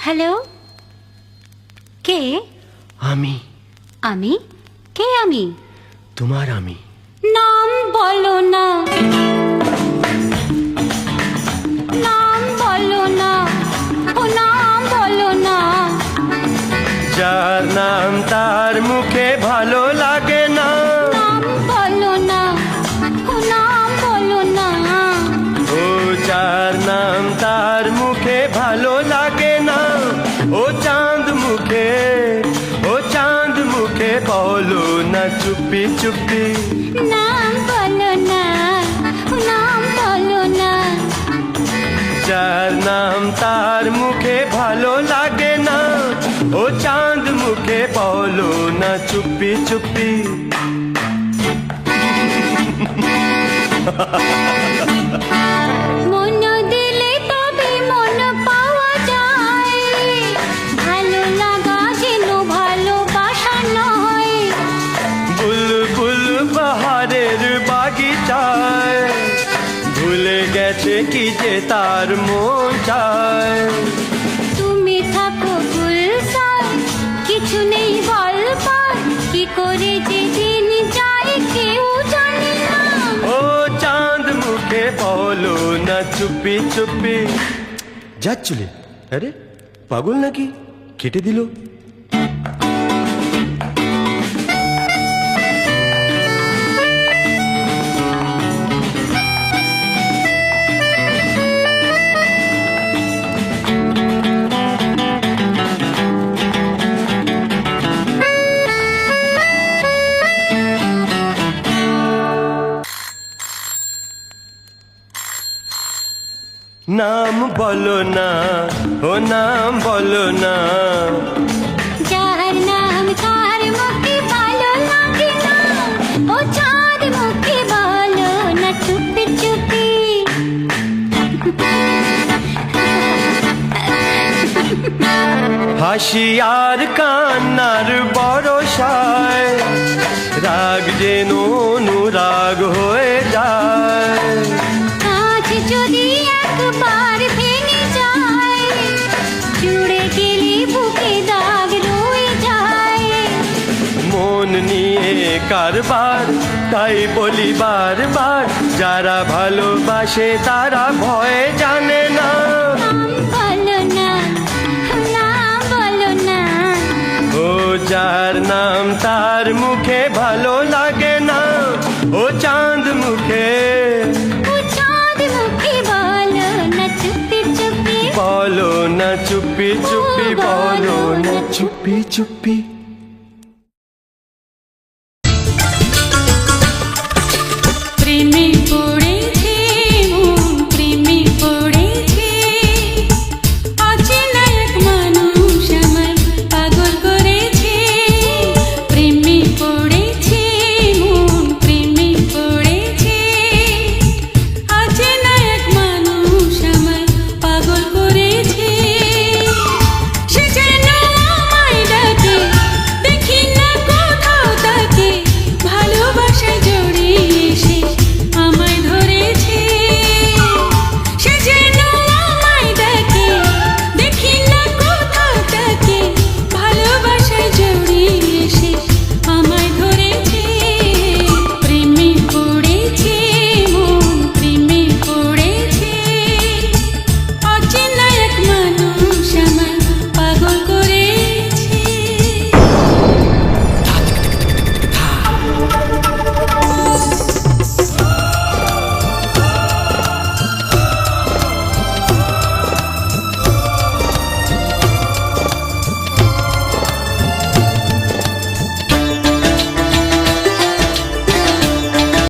Hello, কে? আমি। আমি? কে আমি? তোমার আমি। নাম বলো না, নাম বলো না, ও নাম বলো না। যার নাম তার মুখে ভালো লাগে না। নাম বলো না, ও নাম বলো না। ও যার নাম তার মুখে ভালো লাগে না। ও চাঁদ মুখে, ও চাঁদ মুখে বলো না চুপি চুপি। নাম বলো না, ও নাম বলো না। যার নাম তার মুখে ভালো লাগে না। ও চাঁদ মুখে বলো না চুপি চুপি। মন দিলে তবে মন পাওয়া যায়, ভালো লাগা যেন ভালোবাসা নয়। বুলবুল বাহারের বাগিচায় ভুলে গেছে কি যে তার মন চায়। তুমি থাকো গুলশান, কিছু নেই বলবার, কি করে যে দিন যায় কেউ জানে না। ও চাঁদ মুখে বলো না চুপি চুপি। যাচ্ছিলে? আরে পাগল নাকি, কেটে দিল। নাম বলো না, ও নাম বলো না। যার নাম তার মুখে ভালো লাগে না। ও চাঁদ মুখে বলো না চুপি চুপি। হাসি আর কান্নার বরসায় রাগ যেন অনুরাগ হয়ে যায়। আজ যদি একবার ভেঙে যায়, জুড়ে গেলে বুকে দাগ রয়ে যায়। মন নিয়ে কারবার, তাই বলি বারবার, যারা ভালোবাসে তারা ভয় জানে না। নাম বলো না, নাম বলো না। ও যার নাম তার মুখে ভালো লাগে না। ও চাঁদ মুখে, ও চাঁদ মুখে বলো না চুপি চুপি। বলো না চুপি চুপি, বলো না চুপি চুপি।